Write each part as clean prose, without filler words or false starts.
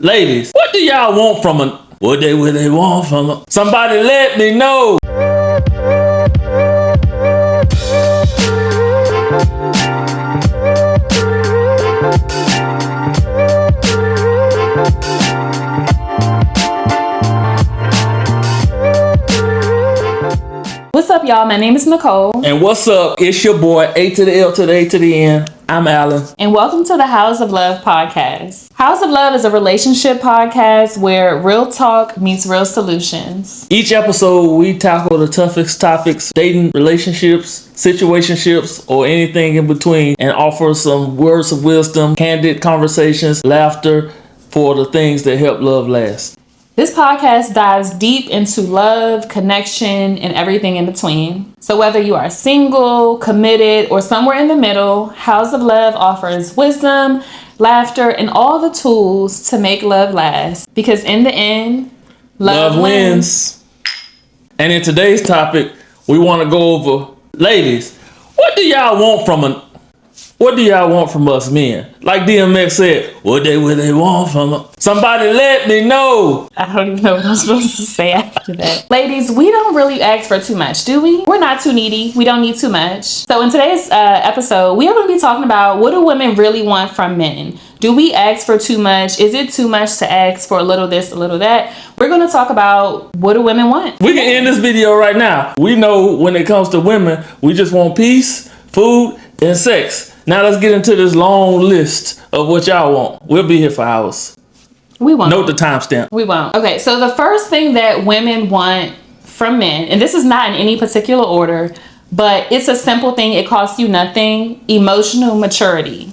Ladies, what do y'all want from a... What they want from a... Somebody let me know. What's up, y'all? My name is Nekol. And what's up? It's your boy, A to the L to the A to the N. I'm Alan. And welcome to the Howze of Love podcast. Howze of Love is a relationship podcast where real talk meets real solutions. Each episode, we tackle the toughest topics, dating, relationships, situationships, or anything in between, and offer some words of wisdom, candid conversations, laughter for the things that help love last. This podcast dives deep into love, connection, and everything in between. So whether you are single, committed, or somewhere in the middle, Howze of Love offers wisdom, laughter, and all the tools to make love last. Because in the end, love wins. And in today's topic, we want to go over, ladies, what do y'all want from us men? Like DMX said, what they want from us? Somebody let me know. I don't even know what I'm supposed to say after that. Ladies, we don't really ask for too much, do we? We're not too needy. We don't need too much. So in today's episode, we are going to be talking about, what do women really want from men? Do we ask for too much? Is it too much to ask for a little this, a little that? We're going to talk about, what do women want? We can end this video right now. We know when it comes to women, we just want peace, food, and sex. Now let's get into this long list of what y'all want. We'll be here for hours. We won't. Note the timestamp. We won't. Okay, so the first thing that women want from men, and this is not in any particular order, but it's a simple thing. It costs you nothing. Emotional maturity.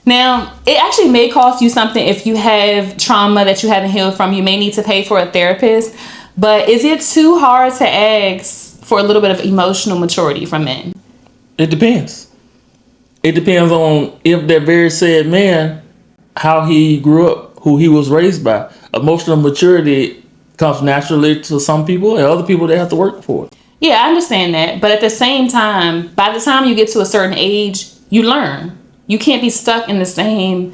Now, it actually may cost you something if you have trauma that you haven't healed from. You may need to pay for a therapist. But is it too hard to ask for a little bit of emotional maturity from men? It depends. It depends on if that very said man, how he grew up, who he was raised by. Emotional maturity comes naturally to some people, and other people, they have to work for it. Yeah, I understand that. But at the same time, by the time you get to a certain age, you learn. You can't be stuck in the same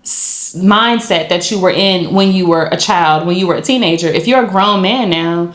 mindset that you were in when you were a child, when you were a teenager. If you're a grown man now,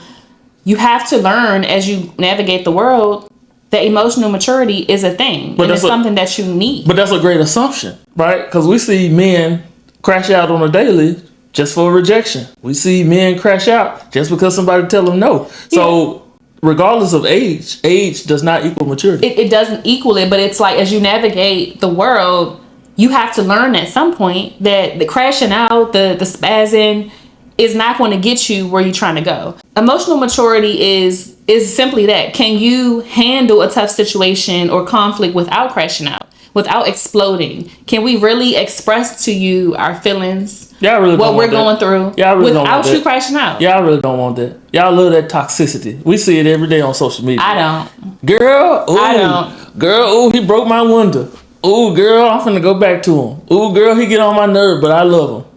you have to learn as you navigate the world that emotional maturity is a thing. But it's something that you need. But that's a great assumption, right? Because we see men crash out on a daily just for rejection. We see men crash out just because somebody tell them no. Yeah. So regardless of age does not equal maturity. It doesn't equal it, but it's like as you navigate the world, you have to learn at some point that the crashing out, the spazzing is not going to get you where you're trying to go. Emotional maturity is simply that. Can you handle a tough situation or conflict without crashing out, without exploding? Can we really express to you our feelings, what we're going through, without you crashing out? Y'all really don't want that. Y'all love that toxicity. We see it every day on social media. I don't. Girl, ooh, I don't. Girl, ooh, he broke my window. Ooh, girl, I'm finna go back to him. Ooh, girl, he get on my nerve, but I love him.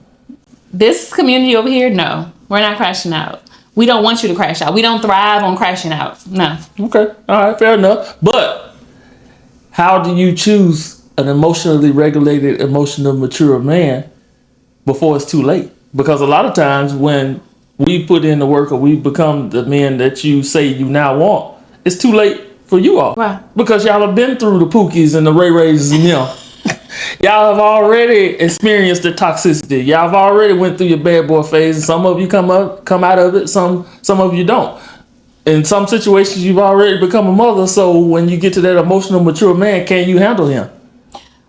This community over here, no, we're not crashing out. We don't want you to crash out. We don't thrive on crashing out. No. Okay. All right. Fair enough. But how do you choose an emotionally regulated, emotionally mature man before it's too late? Because a lot of times when we put in the work or we become the men that you say you now want, it's too late for you all. Why? Because y'all have been through the Pookies and the Ray Rays and them. Y'all have already experienced the toxicity. Y'all have already went through your bad boy phase. And some of you come out of it. Some of you don't. In some situations, you've already become a mother. So when you get to that emotional, mature man, can you handle him?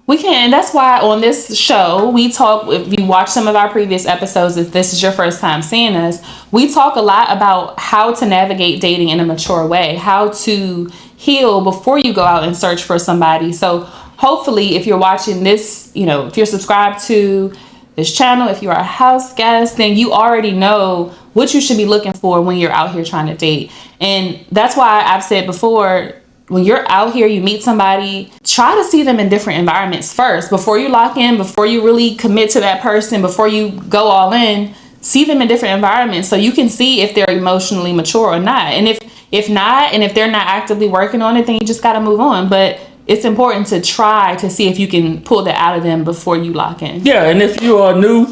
We can. That's why on this show, we talk, if you watch some of our previous episodes, if this is your first time seeing us, we talk a lot about how to navigate dating in a mature way, how to heal before you go out and search for somebody. So hopefully, if you're watching this, if you're subscribed to this channel, if you're a house guest, then you already know what you should be looking for when you're out here trying to date. And that's why I've said before, when you're out here, you meet somebody, try to see them in different environments first. Before you lock in, before you really commit to that person, before you go all in, see them in different environments so you can see if they're emotionally mature or not. And if not, and if they're not actively working on it, then you just got to move on. But it's important to try to see if you can pull that out of them before you lock in. Yeah, and if you are new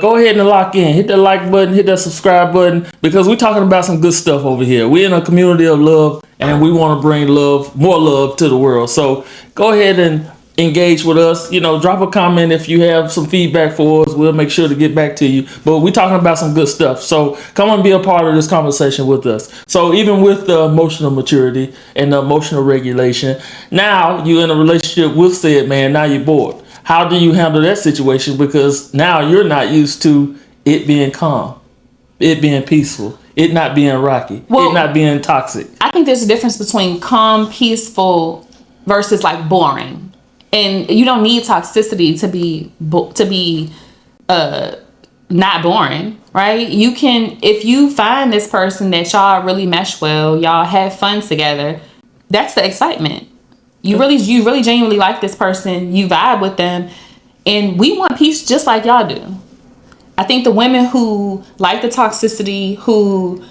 go ahead and lock in. Hit that like button, hit that subscribe button, because we're talking about some good stuff over here. We're in a community of love, and we want to bring more love to the world. So go ahead and engage with us. Drop a comment if you have some feedback for us. We'll make sure to get back to you. But we're talking about some good stuff. So come and be a part of this conversation with us. So even with the emotional maturity and the emotional regulation, now you're in a relationship with said man, now you're bored. How do you handle that situation? Because now you're not used to it being calm, it being peaceful, it not being rocky, it not being toxic. I think there's a difference between calm, peaceful versus like boring. And you don't need toxicity to be not boring, right? You can, if you find this person that y'all really mesh well, y'all have fun together, that's the excitement. You really genuinely like this person, you vibe with them, and we want peace just like y'all do. I think the women who like the toxicity, who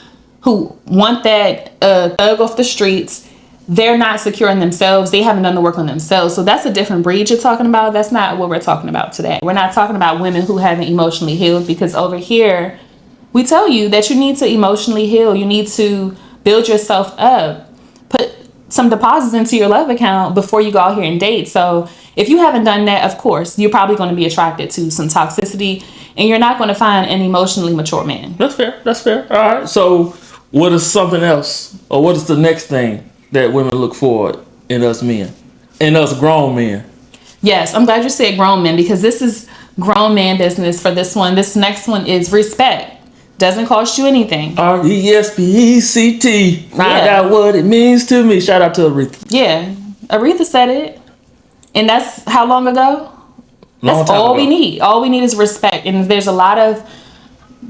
want that thug off the streets, they're not secure in themselves. They haven't done the work on themselves. So that's a different breed you're talking about. That's not what we're talking about today. We're not talking about women who haven't emotionally healed, because over here, we tell you that you need to emotionally heal. You need to build yourself up. Put some deposits into your love account before you go out here and date. So if you haven't done that, of course, you're probably going to be attracted to some toxicity, and you're not going to find an emotionally mature man. That's fair. All right. So what is something else, or what is the next thing that women look for in us men, in us grown men? Yes, I'm glad you said grown men, because this is grown man business for this one. This next one is respect. Doesn't cost you anything. RESPECT. Find out what it means to me. Shout out to Aretha. Yeah, Aretha said it. And that's how long ago? That's all we need. All we need is respect. And there's a lot of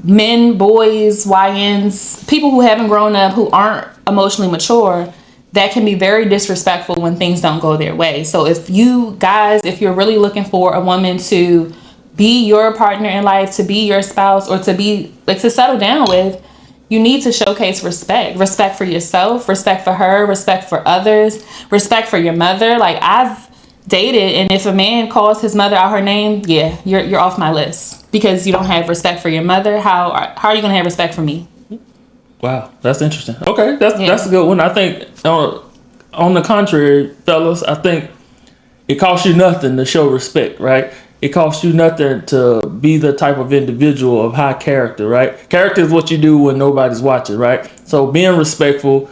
men, boys, YNs, people who haven't grown up, who aren't emotionally mature, that can be very disrespectful when things don't go their way. So if you're really looking for a woman to be your partner in life, to be your spouse, or to settle down with, you need to showcase respect. Respect for yourself, respect for her, respect for others, respect for your mother. Like, I've dated, and if a man calls his mother out her name, yeah, you're off my list, because you don't have respect for your mother. How are you going to have respect for me? Wow, that's interesting. Okay, that's a good one. I think on the contrary, fellas, I think it costs you nothing to show respect, right? It costs you nothing to be the type of individual of high character, right? Character is what you do when nobody's watching, right? So being respectful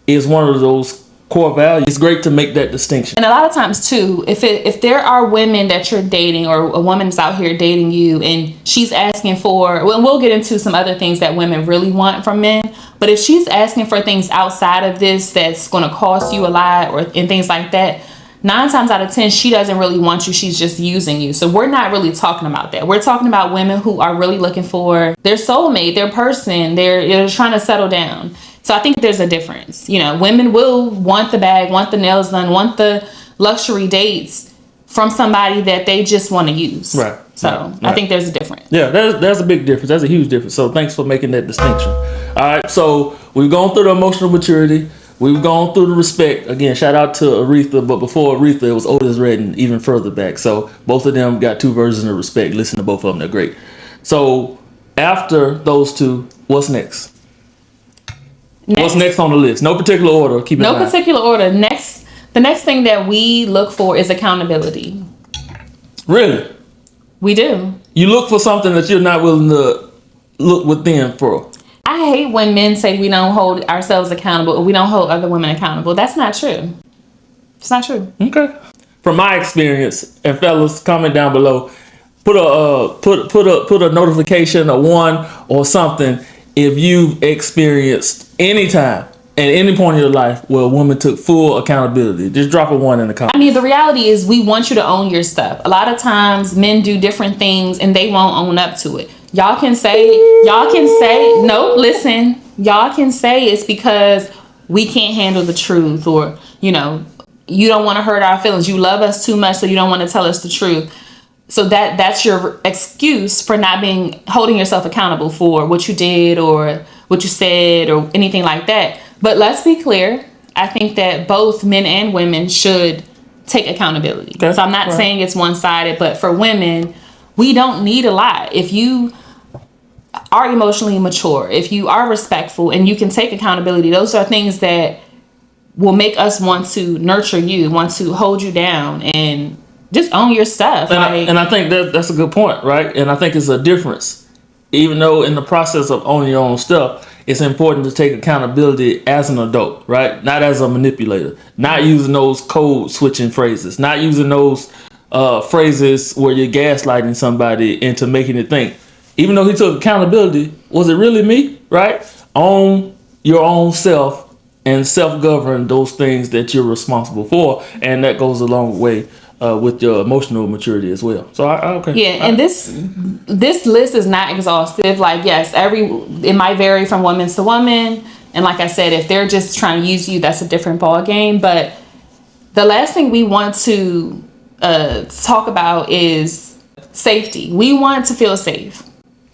is one of those core values. It's great to make that distinction. And a lot of times too, if there are women that you're dating, or a woman's out here dating you, and she's asking for, well, we'll get into some other things that women really want from men, but if she's asking for things outside of this that's going to cost you a lot, and things like that, 9 times out of 10, she doesn't really want you. She's just using you. So we're not really talking about that. We're talking about women who are really looking for their soulmate, their person. They're trying to settle down. So I think there's a difference. Women will want the bag, want the nails done, want the luxury dates from somebody that they just want to use. Right. So right. I think there's a difference. Yeah, there's a big difference. That's a huge difference. So thanks for making that distinction. All right. So we've gone through the emotional maturity. We've gone through the respect. Again, shout out to Aretha. But before Aretha, it was Otis Redding, even further back. So both of them got 2 versions of respect. Listen to both of them. They're great. So after those 2, what's next? What's next on the list? No particular order. Keep it in mind. No particular order. The next thing that we look for is accountability. Really? We do. You look for something that you're not willing to look within for. I hate when men say we don't hold ourselves accountable, or we don't hold other women accountable. That's not true. It's not true. Okay. From my experience, and fellas, comment down below. Put a notification, a 1 or something, if you've experienced any time at any point in your life where a woman took full accountability. Just drop a 1 in the comments. I mean, the reality is we want you to own your stuff. A lot of times men do different things and they won't own up to it. Y'all can say, no, listen, y'all can say it's because we can't handle the truth, or, you don't want to hurt our feelings. You love us too much, so you don't want to tell us the truth. So that's your excuse for not holding yourself accountable for what you did or what you said or anything like that. But let's be clear. I think that both men and women should take accountability. Okay. So I'm not saying it's one-sided, but for women, We don't need a lot. If you are emotionally mature, if you are respectful and you can take accountability, those are things that will make us want to nurture you, want to hold you down and just own your stuff. And I think that's a good point, right? And I think it's a difference. Even though in the process of owning your own stuff, it's important to take accountability as an adult, right? Not as a manipulator. Not using those code switching phrases. Not using those phrases where you're gaslighting somebody into making it think. Even though he took accountability, was it really me, right? Own your own self and self-govern those things that you're responsible for. And that goes a long way with your emotional maturity as well. So okay. Yeah, and this list is not exhaustive. Like, yes, it might vary from woman to woman. And like I said, if they're just trying to use you, that's a different ball game. But the last thing we want to talk about is safety. We want to feel safe.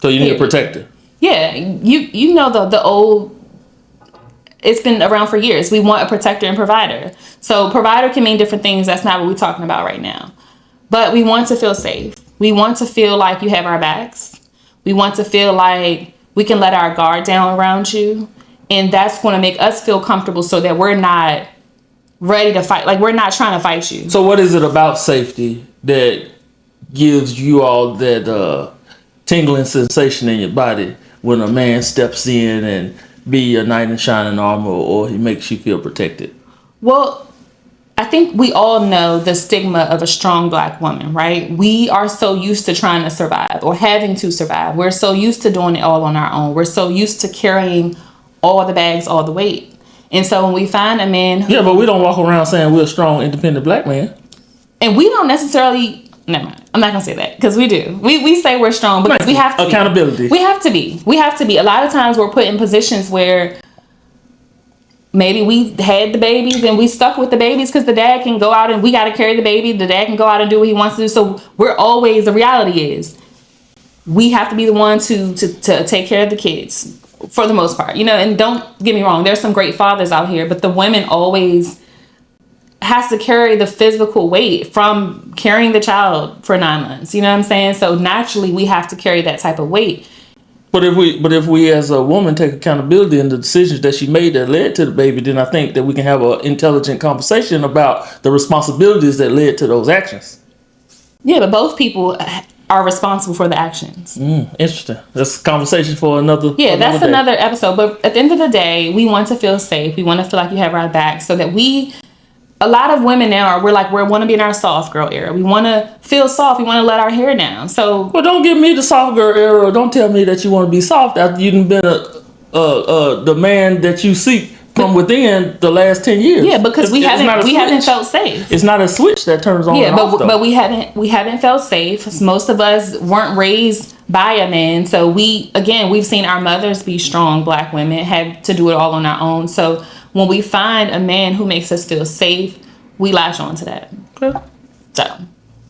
So you need a protector. Yeah, you know the old. It's been around for years. We want a protector and provider. So provider can mean different things. That's not what we're talking about right now. But we want to feel safe. We want to feel like you have our backs. We want to feel like we can let our guard down around you. And that's going to make us feel comfortable so that we're not ready to fight. Like, we're not trying to fight you. So what is it about safety that gives you all that tingling sensation in your body when a man steps in and be a knight in shining armor, or he makes you feel protected? Well, I think we all know the stigma of a strong Black woman, right? We are so used to trying to survive or having to survive. We're so used to doing it all on our own. We're so used to carrying all the bags, all the weight. And so when we find a man who... Yeah, but we don't walk around saying we're a strong, independent Black man. And we don't necessarily... Never mind. I'm not going to say that, because we do. We say we're strong because we have to accountability. We have to be. We have to be. A lot of times we're put in positions where maybe we had the babies and we stuck with the babies because the dad can go out and we got to carry the baby. The dad can go out and do what he wants to do. So we're always... The reality is we have to be the one to take care of the kids for the most part. You know, and don't get me wrong. There's some great fathers out here, but the women always... has to carry the physical weight from carrying the child for 9 months. You know what I'm saying? So naturally we have to carry that type of weight. But if we as a woman take accountability in the decisions that she made that led to the baby, then I think that we can have an intelligent conversation about the responsibilities that led to those actions. Yeah, but both people are responsible for the actions. Interesting. That's a conversation for another. Yeah, that's another episode. But at the end of the day, we want to feel safe. We want to feel like you have our back, so that a lot of women now we want to be in our soft girl era. We want to feel soft. We want to let our hair down. So, well, don't give me the soft girl era. Don't tell me that you want to be soft after you've been the man that you seek from within the last 10 years. Yeah, because we haven't felt safe. It's not a switch that turns on. Yeah, but we haven't felt safe. Most of us weren't raised by a man. So we've seen our mothers be strong Black women, had to do it all on our own. So when we find a man who makes us feel safe, we latch on to that.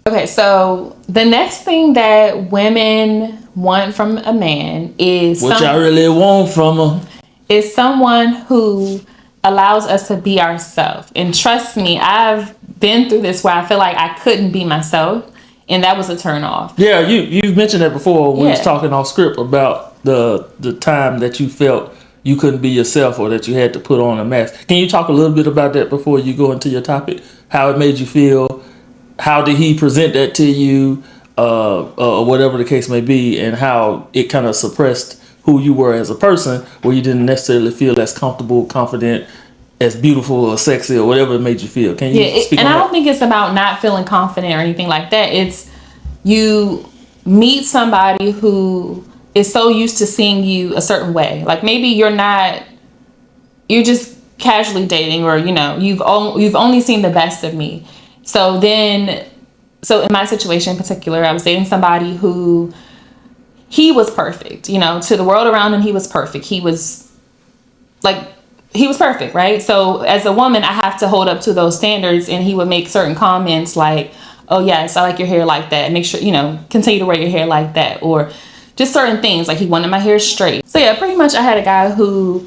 Okay. So the next thing that women want from a man is I really want from him is someone who allows us to be ourselves. And trust me, I've been through this where I feel like I couldn't be myself, and that was a turn off. Yeah, you've mentioned that before when we was talking off script about the time that you felt you couldn't be yourself or that you had to put on a mask. Can you talk a little bit about that before you go into your topic? How it made you feel? How did he present that to you? Or whatever the case may be, and how it kind of suppressed who you were as a person, where you didn't necessarily feel as comfortable, confident, as beautiful or sexy or whatever it made you feel. Can you speak on that? And I don't think it's about not feeling confident or anything like that. It's you meet somebody who is so used to seeing you a certain way. Like maybe you're just casually dating, or you've only seen the best of me. So in my situation in particular, I was dating somebody who he was perfect, to the world around him. He was perfect. He was perfect, right? So as a woman, I have to hold up to those standards, and he would make certain comments like, "Oh yes, I like your hair like that. Make sure, continue to wear your hair like that," or just certain things. Like he wanted my hair straight. So yeah, pretty much I had a guy who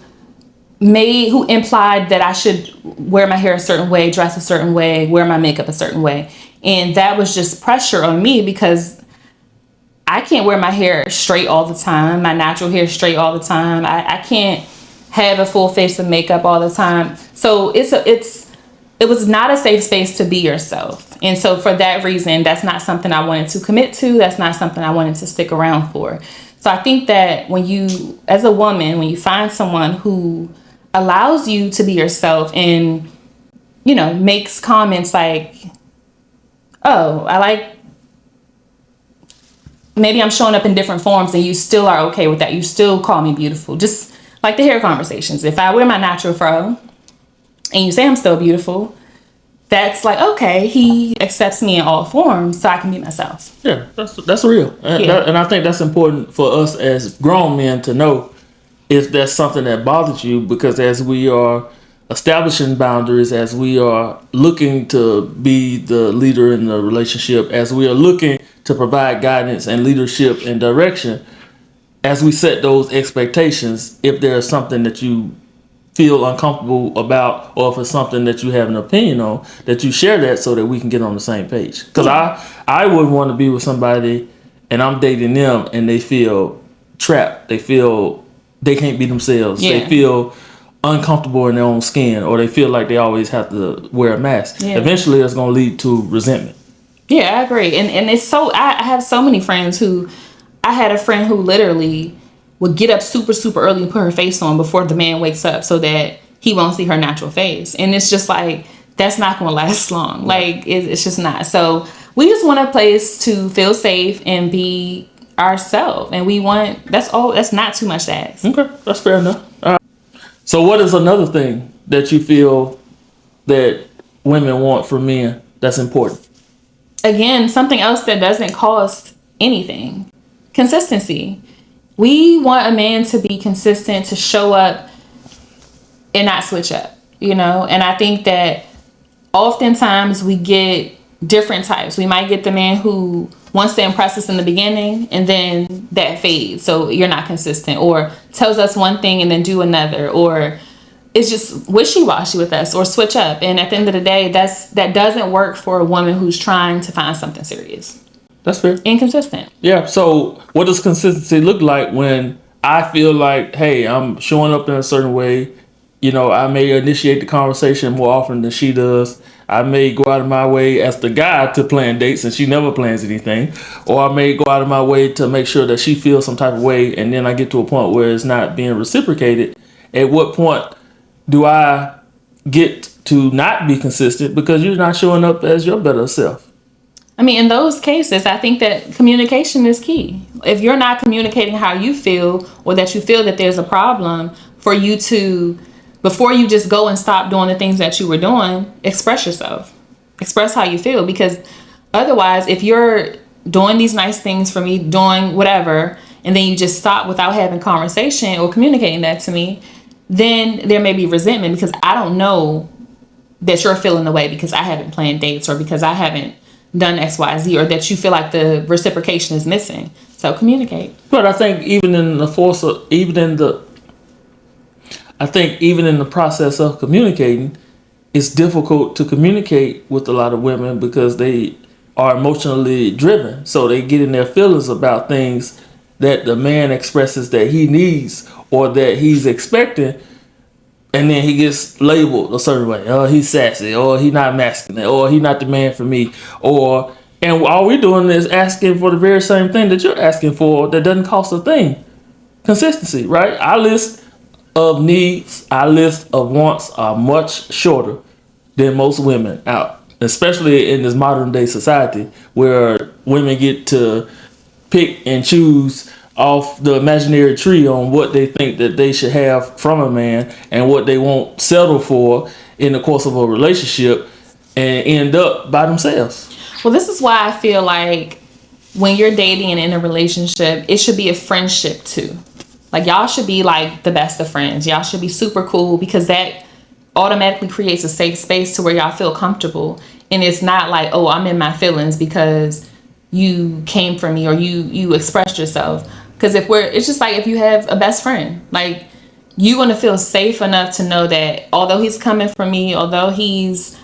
implied that I should wear my hair a certain way, dress a certain way, wear my makeup a certain way. And that was just pressure on me, because I can't wear my hair straight all the time, my natural hair straight all the time. I can't have a full face of makeup all the time. So it was not a safe space to be yourself. And so for that reason, that's not something I wanted to commit to. That's not something I wanted to stick around for. So I think that when you, as a woman, when you find someone who allows you to be yourself and, you know, makes comments like, oh, I like, maybe I'm showing up in different forms and you still are okay with that. You still call me beautiful. Just like the hair conversations. If I wear my natural fro and you say I'm still beautiful, that's like, okay, he accepts me in all forms so I can be myself. Yeah, that's real. And I think that's important for us as grown men to know if that's something that bothers you, because as we are establishing boundaries, as we are looking to be the leader in the relationship, as we are looking to provide guidance and leadership and direction, as we set those expectations, if there's something that you feel uncomfortable about, or if it's something that you have an opinion on, that you share that so that we can get on the same page. Because I would want to be with somebody and I'm dating them and they feel trapped. They feel they can't be themselves. Yeah. They feel uncomfortable in their own skin, or they feel like they always have to wear a mask. Yeah. Eventually it's going to lead to resentment. Yeah, I agree. And it's so, I have so many friends who, I had a friend who literally would get up super, super early and put her face on before the man wakes up so that he won't see her natural face. And it's just like, that's not going to last long. Like, it's just not. So we just want a place to feel safe and be ourselves. And we want, that's not too much to ask. Okay, that's fair enough. All right. So what is another thing that you feel that women want from men that's important? Again, something else that doesn't cost anything. Consistency. We want a man to be consistent, to show up and not switch up, you know? And I think that oftentimes we get different types. We might get the man who wants to impress us in the beginning and then that fades. So you're not consistent, or tells us one thing and then do another, or it's just wishy-washy with us, or switch up. And at the end of the day, that doesn't work for a woman who's trying to find something serious. That's fair. Inconsistent. Yeah. So what does consistency look like when I feel like, hey, I'm showing up in a certain way? You know, I may initiate the conversation more often than she does. I may go out of my way as the guy to plan dates and she never plans anything. Or I may go out of my way to make sure that she feels some type of way, and then I get to a point where it's not being reciprocated. At what point do I get to not be consistent because you're not showing up as your better self? I mean, in those cases, I think that communication is key. If you're not communicating how you feel, or that you feel that there's a problem, for you to, before you just go and stop doing the things that you were doing, express yourself. Express how you feel. Because otherwise, if you're doing these nice things for me, doing whatever, and then you just stop without having conversation or communicating that to me, then there may be resentment because I don't know that you're feeling the way because I haven't planned dates, or because I haven't done X, Y, Z, or that you feel like the reciprocation is missing. So communicate. But I think even in the process of communicating, it's difficult to communicate with a lot of women because they are emotionally driven. So they get in their feelings about things that the man expresses that he needs or that he's expecting, and then he gets labeled a certain way. Oh, he's sassy, or he's not masculine, or he's not the man for me, and all we're doing is asking for the very same thing that you're asking for that doesn't cost a thing. Consistency, right? Our list of needs, our list of wants are much shorter than most women out, especially in this modern day society where women get to pick and choose off the imaginary tree on what they think that they should have from a man and what they won't settle for in the course of a relationship, and end up by themselves. Well, this is why I feel like when you're dating and in a relationship, it should be a friendship too. Like, y'all should be like the best of friends. Y'all should be super cool, because that automatically creates a safe space to where y'all feel comfortable. And it's not like, oh, I'm in my feelings because you came for me or you expressed yourself. Because it's just like if you have a best friend, like, you're going to feel safe enough to know that although he's coming for me, although he's,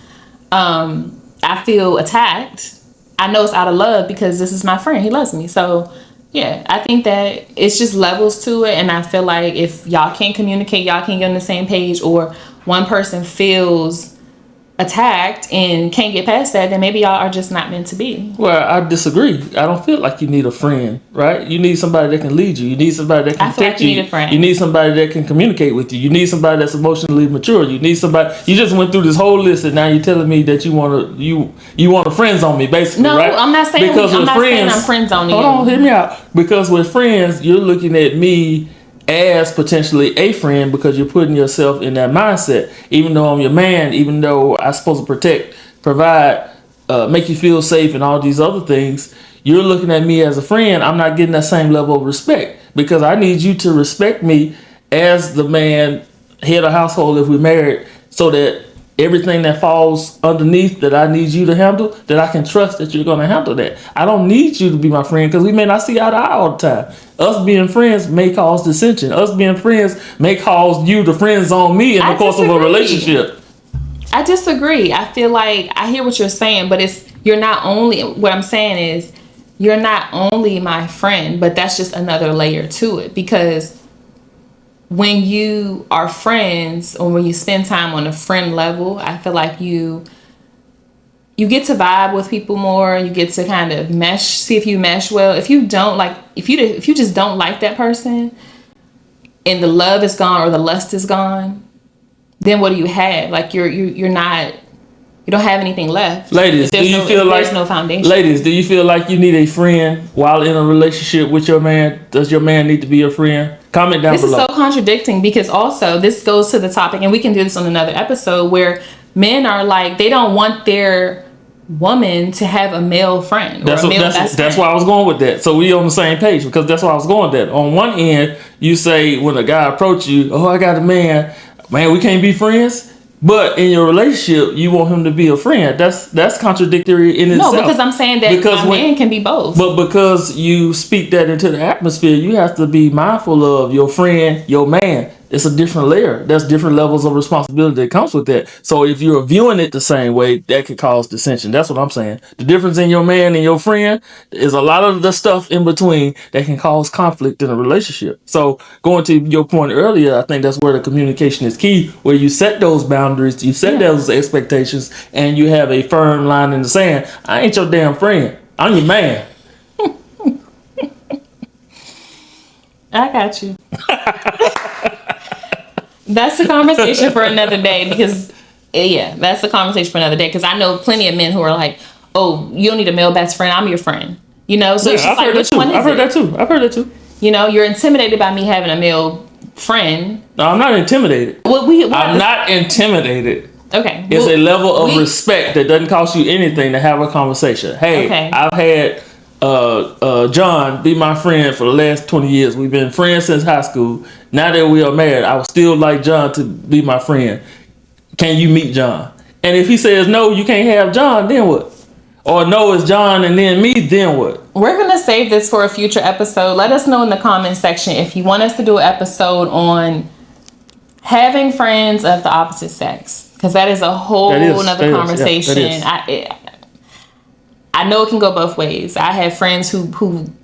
I feel attacked, I know it's out of love because this is my friend. He loves me. So Yeah, I think that it's just levels to it, and I feel like if y'all can't communicate, y'all can't get on the same page, or one person feels attacked and can't get past that, then maybe y'all are just not meant to be. Well, I disagree. I don't feel like you need a friend, right? You need somebody that can lead you. You need somebody that can I feel protect like you need a friend. You need somebody that can communicate with you. You need somebody that's emotionally mature. You need somebody. You just went through this whole list, and now you're telling me that you want to friends on me, basically. No, right? I'm not saying I'm friends on you. Hold on, hear me out. Because with friends, you're looking at me as potentially a friend because you're putting yourself in that mindset. Even though I'm your man, even though I'm supposed to protect, provide, make you feel safe and all these other things, you're looking at me as a friend. I'm not getting that same level of respect because I need you to respect me as the man, head of household if we're married, so that everything that falls underneath that I need you to handle, that I can trust that you're going to handle that. I don't need you to be my friend because we may not see eye to eye all the time. Us being friends may cause dissension. Us being friends may cause you to friend zone me in the course of a relationship. I disagree. I feel like I hear what you're saying, but what I'm saying is you're not only my friend, but that's just another layer to it, because when you are friends or when you spend time on a friend level, I feel like you get to vibe with people more. You get to kind of see if you mesh well. If you don't like, if you just don't like that person and the love is gone or the lust is gone, then what do you have? Like you're not, you don't have anything left. Ladies, do you feel like there's no foundation? Ladies, do you feel like you need a friend while in a relationship with your man? Does your man need to be your friend? Comment down below. This is so contradicting because also this goes to the topic, and we can do this on another episode, where men are like, they don't want their woman to have a male friend or a male best friend. That's why I was going with that. So we on the same page because that's why I was going with that. On one end, you say when a guy approach you, oh, I got a man, we can't be friends. But in your relationship, you want him to be a friend. That's contradictory in itself. No, because I'm saying that a man can be both. But because you speak that into the atmosphere, you have to be mindful of your friend, your man. It's a different layer. There's different levels of responsibility that comes with that. So if you're viewing it the same way, that could cause dissension. That's what I'm saying. The difference in your man and your friend is a lot of the stuff in between that can cause conflict in a relationship. So going to your point earlier, I think that's where the communication is key, where you set those boundaries, you set those expectations, and you have a firm line in the sand. I ain't your damn friend. I'm your man. I got you. That's a conversation for another day because I know plenty of men who are like, oh, you don't need a male best friend, I'm your friend, so it's just like, which one is it? I've heard that too. You're intimidated by me having a male friend. No, I'm not intimidated. I'm not intimidated. Okay. It's a level of respect that doesn't cost you anything to have a conversation. Hey, okay. I've had John be my friend for the last 20 years. We've been friends since high school. Now that we are married, I would still like John to be my friend. Can you meet John? And if he says no, you can't have John, then what? Or no, it's John and then me, then what? We're going to save this for a future episode. Let us know in the comment section if you want us to do an episode on having friends of the opposite sex, because that is a whole nother conversation. I know it can go both ways. I have friends who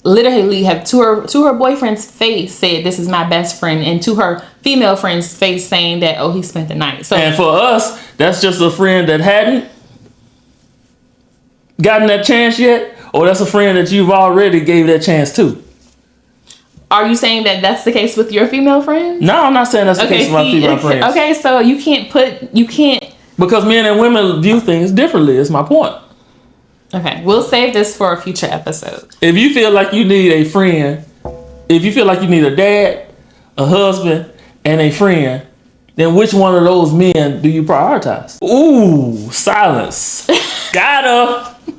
literally have to her boyfriend's face said, this is my best friend, and to her female friend's face saying that, oh, he spent the night. So, and for us, that's just a friend that hadn't gotten that chance yet, or that's a friend that you've already gave that chance to. Are you saying that that's the case with your female friends? No, I'm not saying that's the case with my female friends. Okay, so you can't. Because men and women view things differently, is my point. Okay, we'll save this for a future episode. If you feel like you need a friend, if you feel like you need a dad, a husband, and a friend, then which one of those men do you prioritize? Ooh, silence. Got her.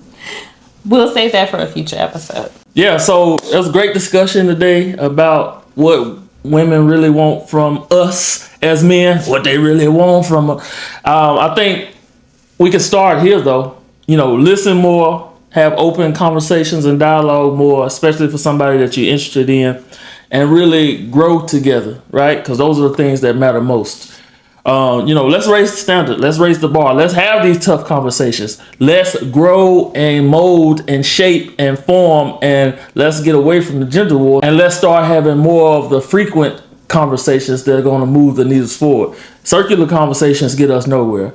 We'll save that for a future episode. Yeah, so it was a great discussion today about what women really want from us as men, what they really want from us. I think we can start here, though. Listen more, have open conversations and dialogue more, especially for somebody that you're interested in, and really grow together, right? Because those are the things that matter most. Let's raise the standard. Let's raise the bar. Let's have these tough conversations. Let's grow and mold and shape and form, and let's get away from the gender war, and let's start having more of the frequent conversations that are going to move the needles forward. Circular conversations get us nowhere.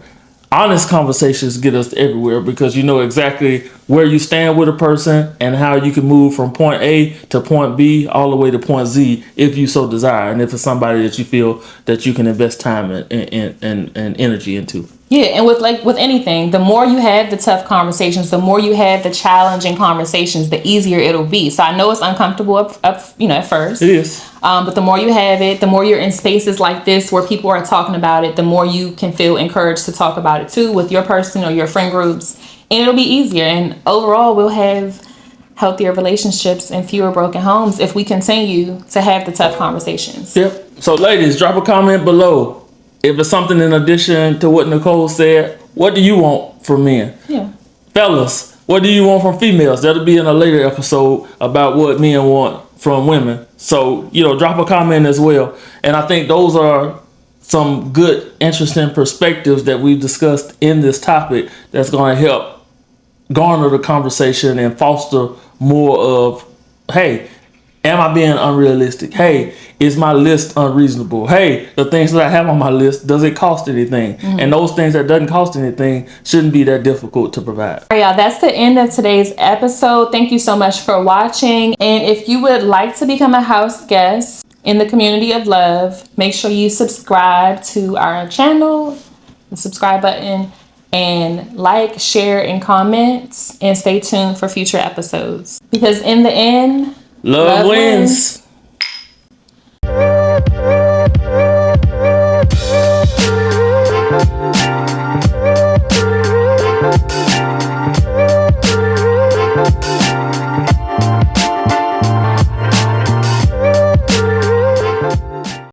Honest conversations get us everywhere, because you know exactly where you stand with a person and how you can move from point A to point B all the way to point Z if you so desire, and if it's somebody that you feel that you can invest time and energy into. Yeah, and with anything, the more you have the tough conversations, the more you have the challenging conversations, the easier it'll be. So I know it's uncomfortable at first. It is. But the more you have it, the more you're in spaces like this where people are talking about it, the more you can feel encouraged to talk about it too with your person or your friend groups, and it'll be easier. And overall, we'll have healthier relationships and fewer broken homes if we continue to have the tough conversations. Yep. So ladies, drop a comment below. If it's something in addition to what Nekol said, what do you want from men? Yeah. Fellas, what do you want from females? That'll be in a later episode about what men want from women. So, drop a comment as well. And I think those are some good, interesting perspectives that we've discussed in this topic that's going to help garner the conversation and foster more of, hey, am I being unrealistic? Hey, is my list unreasonable? Hey, the things that I have on my list, does it cost anything? Mm-hmm. And those things that doesn't cost anything shouldn't be that difficult to provide. All right, y'all, that's the end of today's episode. Thank you so much for watching. And if you would like to become a house guest in the community of love, make sure you subscribe to our channel, the subscribe button, and like, share, and comment, and stay tuned for future episodes. Because in the end, love wins.